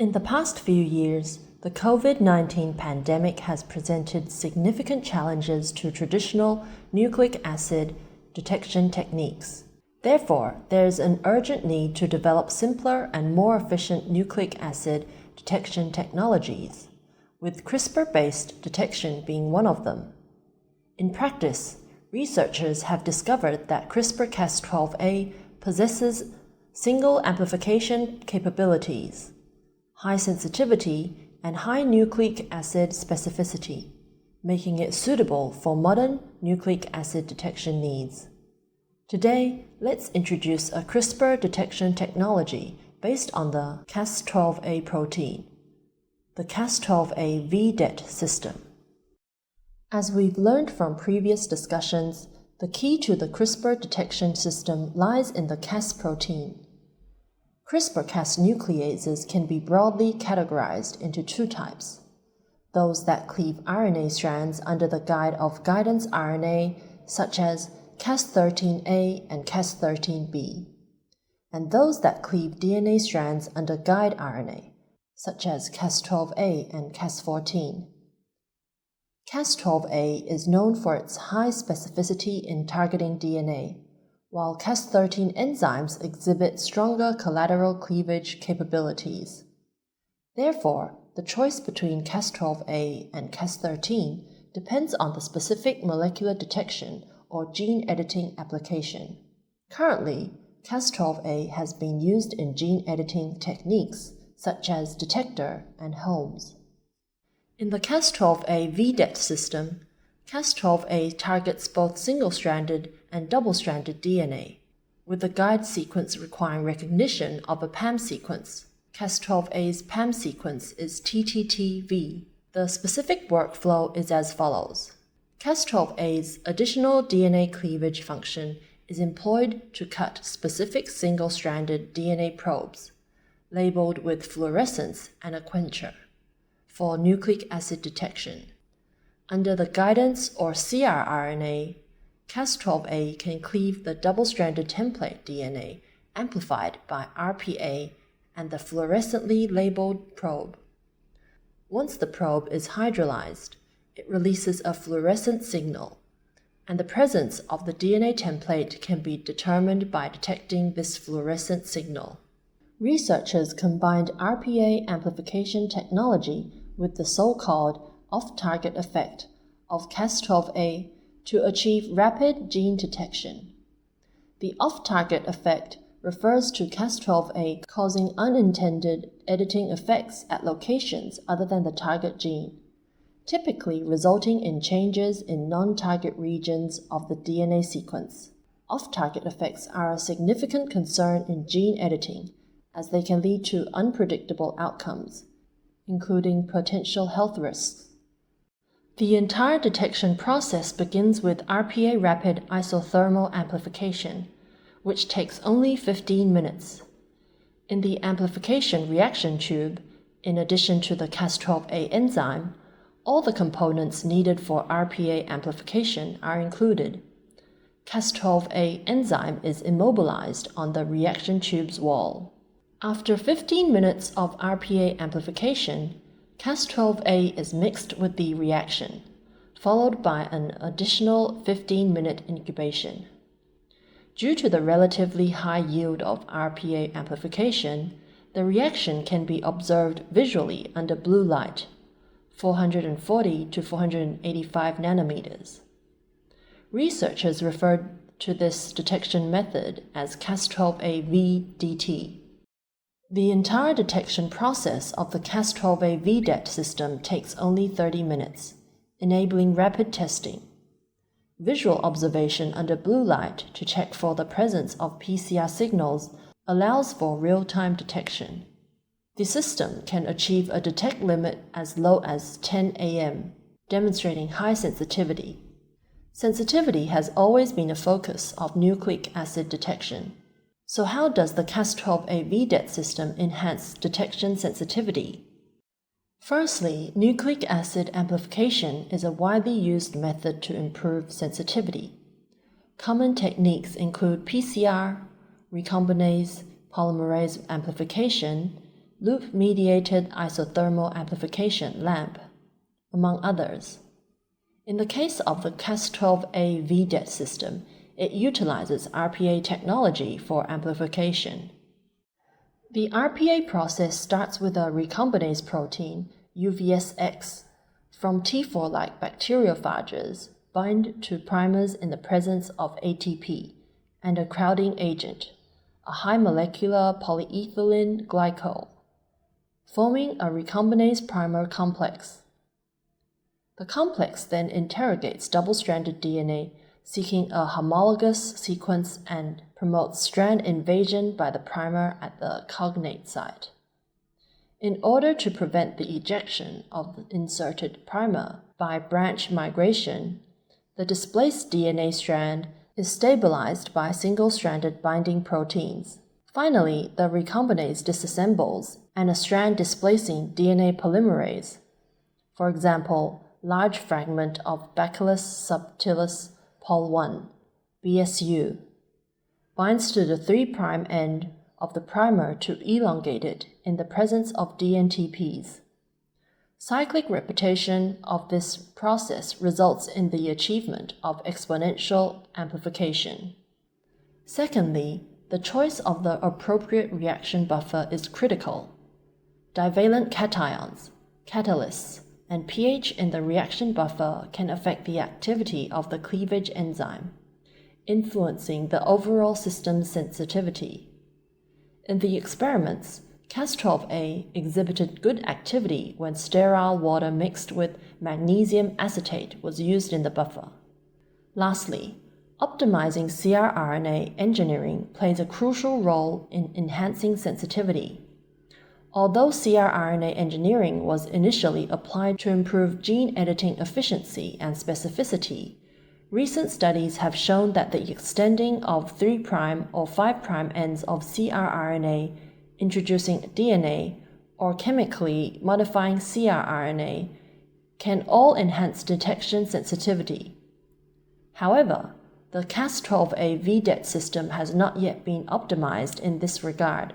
In the past few years, the COVID-19 pandemic has presented significant challenges to traditional nucleic acid detection techniques. Therefore, there is an urgent need to develop simpler and more efficient nucleic acid detection technologies, with CRISPR-based detection being one of them. In practice, researchers have discovered that CRISPR-Cas12a possesses single amplification capabilities, high sensitivity, and high nucleic acid specificity, making it suitable for modern nucleic acid detection needs. Today, let's introduce a CRISPR detection technology based on the Cas12a protein, the Cas12a VDET system. As we've learned from previous discussions, the key to the CRISPR detection system lies in the Cas protein. CRISPR-Cas nucleases can be broadly categorized into two types: those that cleave RNA strands under the guide of guidance RNA, such as Cas13a and Cas13b, and those that cleave DNA strands under guide RNA, such as Cas12a and Cas14. Cas12a is known for its high specificity in targeting DNA, while Cas13 enzymes exhibit stronger collateral cleavage capabilities. Therefore, the choice between Cas12a and Cas13 depends on the specific molecular detection or gene editing application. Currently, Cas12a has been used in gene editing techniques such as detector and Holmes. In the Cas12a VDET system, Cas12a targets both single-stranded and double-stranded DNA, with the guide sequence requiring recognition of a PAM sequence. Cas12a's PAM sequence is TTTV. The specific workflow is as follows. Cas12a's additional DNA cleavage function is employed to cut specific single-stranded DNA probes, labeled with fluorescence and a quencher, for nucleic acid detection. Under the guidance or CRRNA, Cas12a can cleave the double-stranded template DNA amplified by RPA and the fluorescently labeled probe. Once the probe is hydrolyzed, it releases a fluorescent signal, and the presence of the DNA template can be determined by detecting this fluorescent signal. Researchers combined RPA amplification technology with the so-called off-target effect of Cas12a to achieve rapid gene detection. The off-target effect refers to Cas12a causing unintended editing effects at locations other than the target gene, typically resulting in changes in non-target regions of the DNA sequence. Off-target effects are a significant concern in gene editing, as they can lead to unpredictable outcomes, including potential health risks. The entire detection process begins with RPA rapid isothermal amplification, which takes only 15 minutes. In the amplification reaction tube, in addition to the Cas12a enzyme, all the components needed for RPA amplification are included. Cas12a enzyme is immobilized on the reaction tube's wall. After 15 minutes of RPA amplification, Cas12a is mixed with the reaction, followed by an additional 15-minute incubation. Due to the relatively high yield of RPA amplification, the reaction can be observed visually under blue light, 440 to 485 nanometers. Researchers referred to this detection method as Cas12a VDT. The entire detection process of the Cas12a VDET system takes only 30 minutes, enabling rapid testing. Visual observation under blue light to check for the presence of PCR signals allows for real-time detection. The system can achieve a detect limit as low as 10 AM, demonstrating high sensitivity. Sensitivity has always been a focus of nucleic acid detection. So how does the Cas12a VDET system enhance detection sensitivity? Firstly, nucleic acid amplification is a widely used method to improve sensitivity. Common techniques include PCR, recombinase polymerase amplification, loop-mediated isothermal amplification LAMP, among others. In the case of the Cas12a VDET system, it utilizes RPA technology for amplification. The RPA process starts with a recombinase protein, UVSX, from T4-like bacteriophages bind to primers in the presence of ATP and a crowding agent, a high molecular polyethylene glycol, forming a recombinase primer complex. The complex then interrogates double-stranded DNA, seeking a homologous sequence and promotes strand invasion by the primer at the cognate site. In order to prevent the ejection of the inserted primer by branch migration, the displaced DNA strand is stabilized by single-stranded binding proteins. Finally, the recombinase disassembles and a strand-displacing DNA polymerase, for example, large fragment of Bacillus subtilis Pol1, BSU, binds to the 3' end of the primer to elongate it in the presence of DNTPs. Cyclic repetition of this process results in the achievement of exponential amplification. Secondly, the choice of the appropriate reaction buffer is critical. Divalent cations, catalysts, and pH in the reaction buffer can affect the activity of the cleavage enzyme, influencing the overall system sensitivity. In the experiments, Cas12a exhibited good activity when sterile water mixed with magnesium acetate was used in the buffer. Lastly, optimizing cRNA engineering plays a crucial role in enhancing sensitivity. Although cRNA engineering was initially applied to improve gene editing efficiency and specificity, recent studies have shown that the extending of 3' or 5' ends of cRNA, introducing DNA, or chemically modifying cRNA can all enhance detection sensitivity. However, the Cas12a VDET system has not yet been optimized in this regard,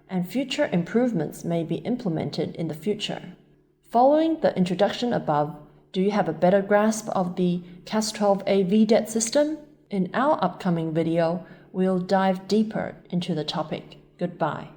and future improvements may be implemented in the future. Following the introduction above, do you have a better grasp of the Cas12a VDET system? In our upcoming video, we'll dive deeper into the topic. Goodbye.